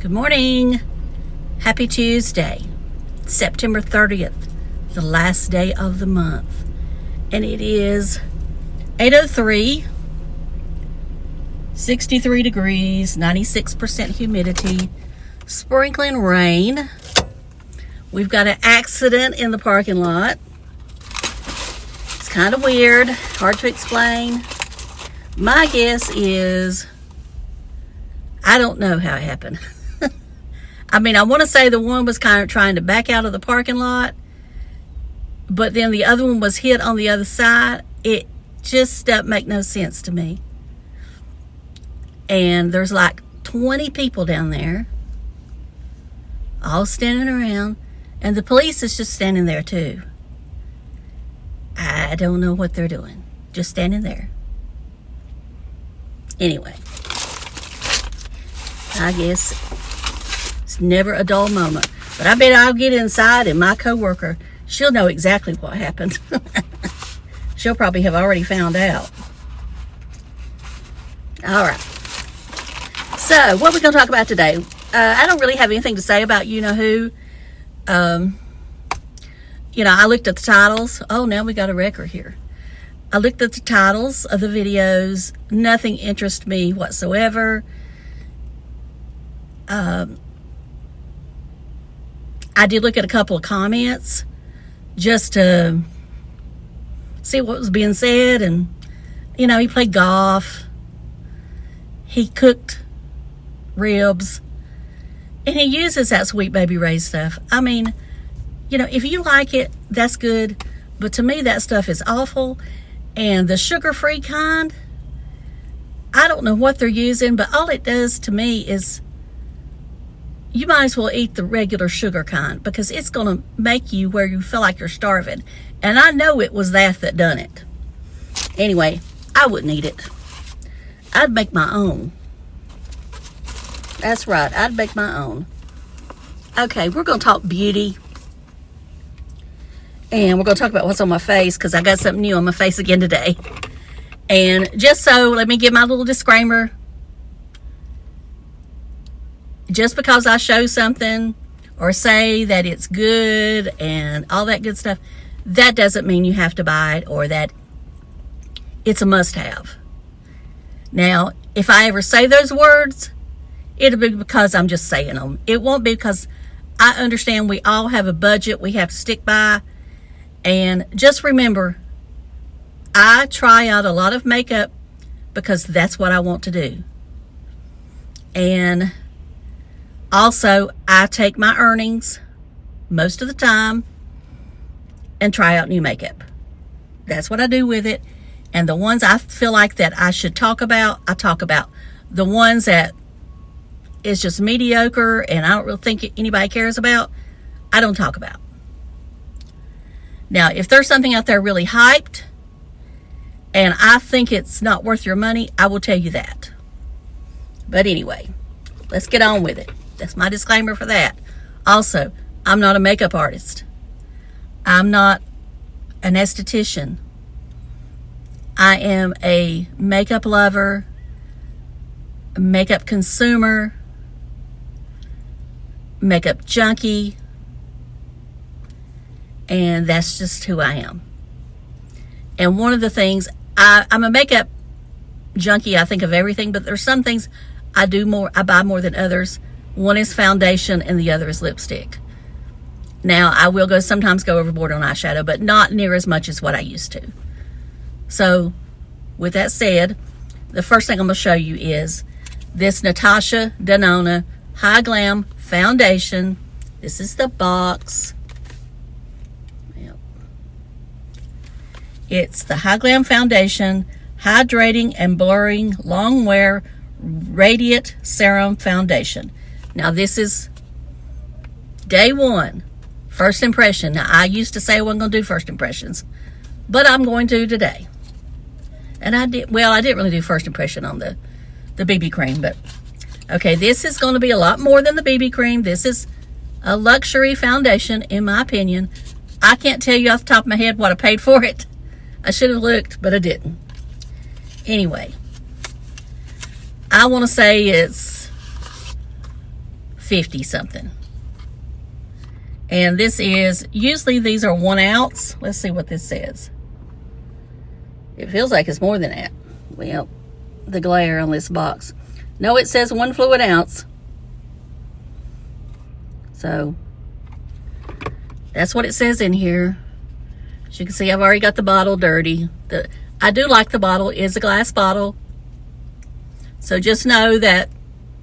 Good morning. Happy Tuesday, September 30th, the last day of the month. And it is 8:03, 63 degrees, 96% humidity, sprinkling rain. We've got an accident in the parking lot. It's kind of weird, hard to explain. My guess is, I don't know how it happened. I mean, I want to say the one was kind of trying to back out of the parking lot, but then the other one was hit on the other side. It just doesn't make no sense to me. And there's like 20 people down there, all standing around, and the police is just standing there too. I don't know what they're doing, just standing there. Anyway, I guess it's never a dull moment. But I bet I'll get inside and my coworker, she'll know exactly what happened. She'll probably have already found out. All right. So, what are we going to talk about today? I don't really have anything to say about you-know-who. I looked at the titles. Oh, now we got a record here. I looked at the titles of the videos. Nothing interests me whatsoever. I did look at a couple of comments just to see what was being said. And, he played golf. He cooked ribs. And he uses that Sweet Baby Ray stuff. I mean, if you like it, that's good. But to me, that stuff is awful. And the sugar-free kind, I don't know what they're using, but all it does to me is you might as well eat the regular sugar kind, because it's going to make you where you feel like you're starving. And I know it was that done it. Anyway, I wouldn't eat it. I'd make my own. That's right, I'd make my own. Okay, we're going to talk beauty. And we're going to talk about what's on my face, because I got something new on my face again today. And just so, let me give my little disclaimer. Just because I show something or say that it's good and all that good stuff, that doesn't mean you have to buy it or that it's a must-have. Now, if I ever say those words, it'll be because I'm just saying them. It won't be because I understand we all have a budget we have to stick by. And just remember, I try out a lot of makeup because that's what I want to do. And also, I take my earnings most of the time and try out new makeup. That's what I do with it. And the ones I feel like that I should talk about, I talk about. The ones that is just mediocre and I don't really think anybody cares about, I don't talk about. Now, if there's something out there really hyped and I think it's not worth your money, I will tell you that. But anyway, let's get on with it. That's my disclaimer for that. Also, I'm not a makeup artist. I'm not an esthetician. I am a makeup lover, a makeup consumer, makeup junkie, and that's just who I am. And one of the things, I'm a makeup junkie, I think of everything, but there's some things I buy more than others. One is foundation and the other is lipstick. Now, I will sometimes go overboard on eyeshadow, but not near as much as what I used to. So, with that said, the first thing I'm going to show you is this Natasha Denona High Glam Foundation. This is the box. Yep. It's the High Glam Foundation Hydrating and Blurring Long Wear Radiant Serum Foundation. Now, this is day one, first impression. Now, I used to say I wasn't going to do first impressions, but I'm going to today. And I didn't really do first impression on the BB cream, but okay, this is going to be a lot more than the BB cream. This is a luxury foundation, in my opinion. I can't tell you off the top of my head what I paid for it. I should have looked, but I didn't. Anyway, I want to say it's 50 something. And this is, usually these are 1 ounce. Let's see what this says. It feels like it's more than that. Well, the glare on this box. No, it says 1 fluid ounce. So that's what it says in here. As you can see, I've already got the bottle dirty. I do like the bottle. It is a glass bottle. So just know that,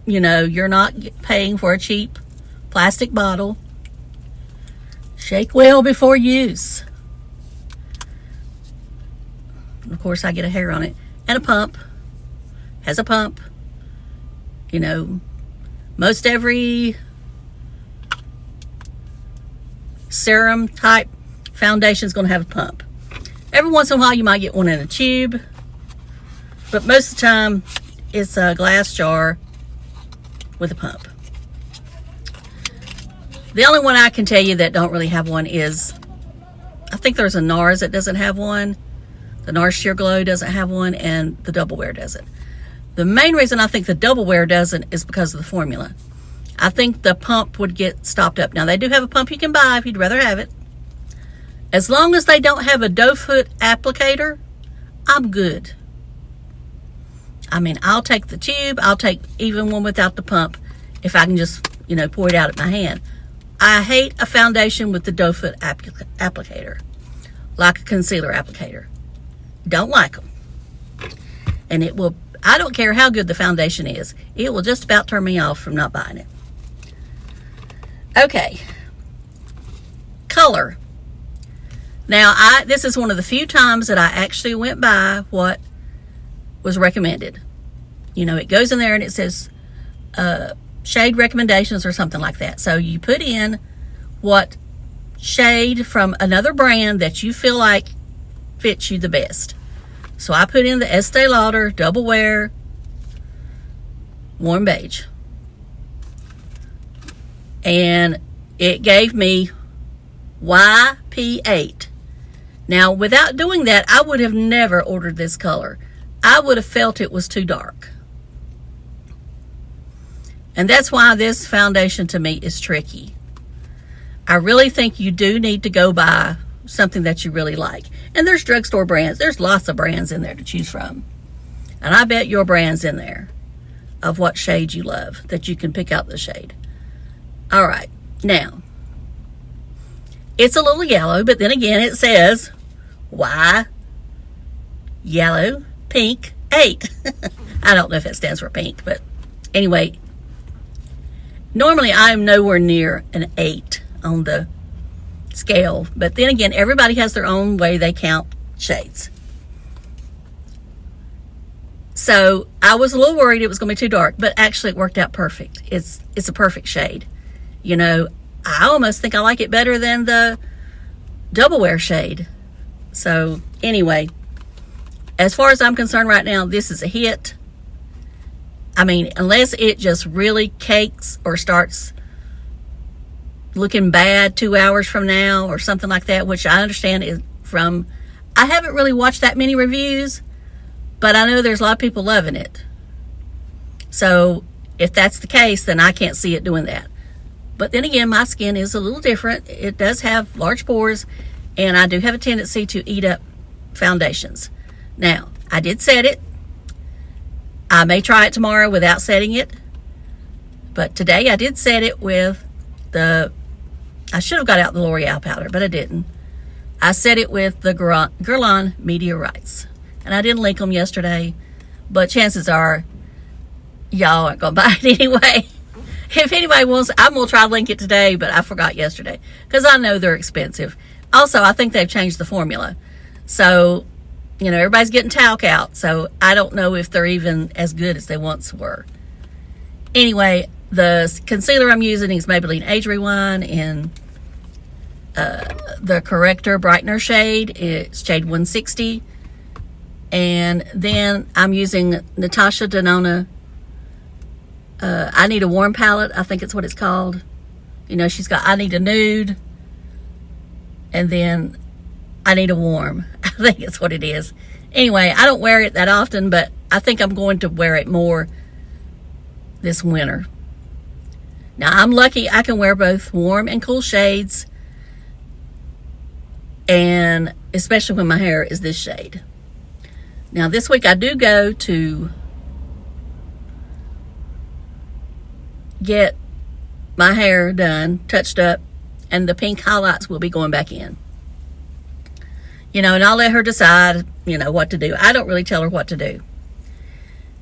you know, you're not paying for a cheap plastic bottle. Shake well before use. Of course, I get a hair on it. And a pump. Has a pump. You know, most every serum type foundation is going to have a pump. Every once in a while, you might get one in a tube. But most of the time, it's a glass jar with a pump. The only one I can tell you that don't really have one is, I think there's a NARS that doesn't have one. The NARS Sheer Glow doesn't have one, and the Double Wear doesn't. The main reason I think the Double Wear doesn't is because of the formula. I think the pump would get stopped up. Now, they do have a pump you can buy if you'd rather have it. As long as they don't have a doe foot applicator, I'm good. I mean, I'll take the tube. I'll take even one without the pump if I can just, you know, pour it out at my hand. I hate a foundation with the doe foot applicator, like a concealer applicator. Don't like them. And it will, I don't care how good the foundation is, it will just about turn me off from not buying it. Okay. Color. Now, this is one of the few times that I actually went by what was recommended. You know, it goes in there and it says shade recommendations or something like that. So you put in what shade from another brand that you feel like fits you the best. So I put in the Estee Lauder Double Wear Warm Beige. And it gave me YP8. Now, without doing that, I would have never ordered this color. I would have felt it was too dark. And that's why this foundation to me is tricky. I really think you do need to go buy something that you really like. And there's drugstore brands. There's lots of brands in there to choose from. And I bet your brand's in there of what shade you love, that you can pick out the shade. All right. Now, it's a little yellow, but then again, it says Y yellow pink 8. I don't know if it stands for pink, but anyway, normally I'm nowhere near an 8 on the scale, but then again, everybody has their own way they count shades. So I was a little worried it was going to be too dark, but actually it worked out perfect. It's a perfect shade. You know, I almost think I like it better than the Double Wear shade. So anyway, as far as I'm concerned right now, this is a hit. I mean, unless it just really cakes or starts looking bad 2 hours from now or something like that, which I understand is from, I haven't really watched that many reviews, but I know there's a lot of people loving it. So if that's the case, then I can't see it doing that. But then again, my skin is a little different. It does have large pores, and I do have a tendency to eat up foundations. Now, I did set it. I may try it tomorrow without setting it. But today I did set it with the, I should have got out the L'Oreal powder, but I didn't. I set it with the Guerlain Meteorites. And I didn't link them yesterday, but chances are y'all aren't going to buy it anyway. If anybody wants, I'm going to try to link it today, but I forgot yesterday because I know they're expensive. Also, I think they've changed the formula. So, you know, everybody's getting talc out, so I don't know if they're even as good as they once were. Anyway, the concealer I'm using is Maybelline Age Rewind in the Corrector Brightener shade. It's shade 160. And then I'm using Natasha Denona. I Need a Warm palette. I think it's what it's called. You know, she's got I Need a Nude. And then I Need a Warm. I think it's what it is. Anyway, I don't wear it that often, but I think I'm going to wear it more this winter. Now, I'm lucky I can wear both warm and cool shades, and especially when my hair is this shade. Now, this week I do go to get my hair done, touched up, and the pink highlights will be going back in. You know, and I'll let her decide, you know, what to do. I don't really tell her what to do.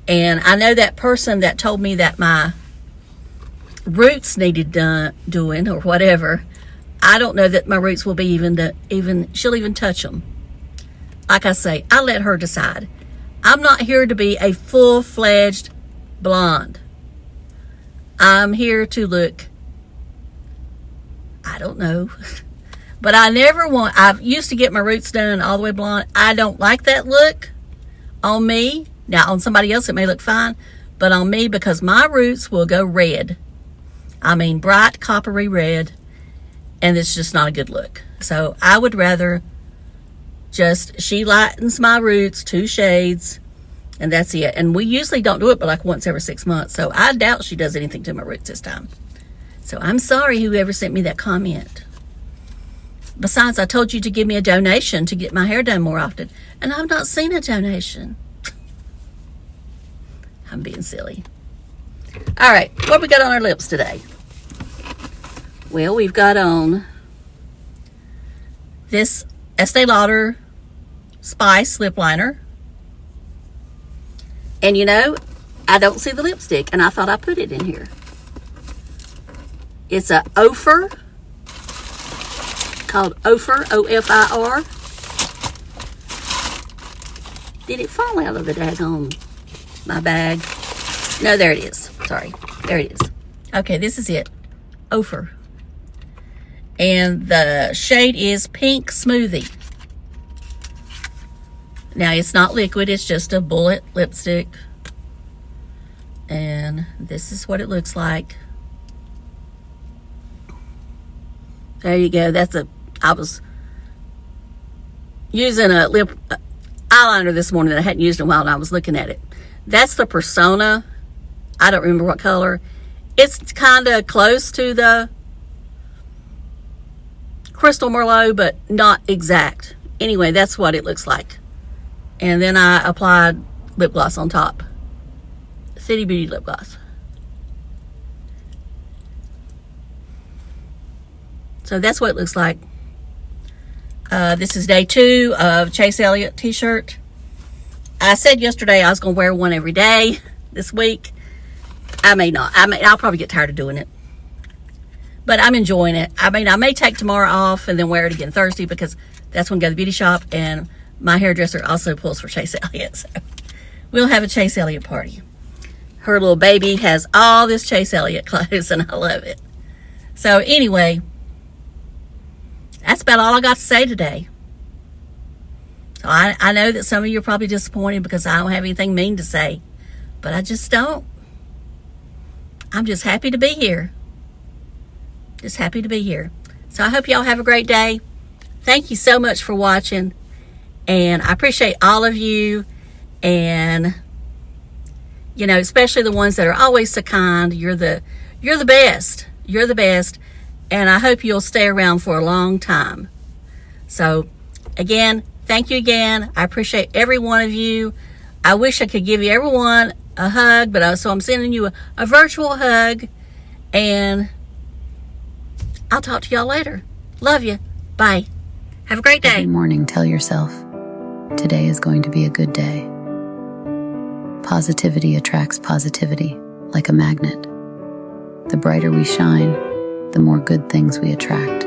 And I know that person that told me that my roots needed doing or whatever, I don't know that my roots will be she'll even touch them. Like I say, I let her decide. I'm not here to be a full-fledged blonde. I'm here to look, I don't know, but I used to get my roots done all the way blonde. I don't like that look on me. Now, on somebody else, it may look fine, but on me, because my roots will go red. I mean, bright, coppery red, and it's just not a good look. So I would rather she lightens my roots 2 shades, and that's it. And we usually don't do it but like once every 6 months, so I doubt she does anything to my roots this time. So I'm sorry whoever sent me that comment. Besides, I told you to give me a donation to get my hair done more often, and I've not seen a donation. I'm being silly. All right, what have we got on our lips today? Well, we've got on this Estee Lauder Spice lip liner. And you know, I don't see the lipstick, and I thought I put it in here. It's a Ofir, called Ofir, O-F-I-R. Did it fall out of the daggone my bag? No, there it is. Sorry, there it is. Okay, this is it, Ofir. And the shade is Pink Smoothie. Now, it's not liquid, it's just a bullet lipstick. And this is what it looks like. There you go. I was using a lip eyeliner this morning that I hadn't used in a while, and I was looking at it. That's the Persona. I don't remember what color. It's kind of close to the Crystal Merlot, but not exact. Anyway, that's what it looks like. And then I applied lip gloss on top. City Beauty lip gloss. So that's what it looks like. This is day 2 of Chase Elliott t-shirt. I said yesterday I was going to wear one every day this week. I may not. I'll probably get tired of doing it. But I'm enjoying it. I mean, I may take tomorrow off and then wear it again Thursday, because that's when I go to the beauty shop, and my hairdresser also pulls for Chase Elliott. So we'll have a Chase Elliott party. Her little baby has all this Chase Elliott clothes, and I love it. So anyway, that's about all I got to say today. So I know that some of you are probably disappointed because I don't have anything mean to say, but I just don't. I'm just happy to be here. Just happy to be here. So I hope y'all have a great day. Thank you so much for watching, and I appreciate all of you, and you know, especially the ones that are always so kind. You're the best. You're the best, and I hope you'll stay around for a long time. So again, thank you again. I appreciate every one of you. I wish I could give you everyone a hug, but so I'm sending you a virtual hug, and I'll talk to y'all later. Love you. Bye. Have a great day. Every morning, tell yourself, today is going to be a good day. Positivity attracts positivity, like a magnet. The brighter we shine, the more good things we attract.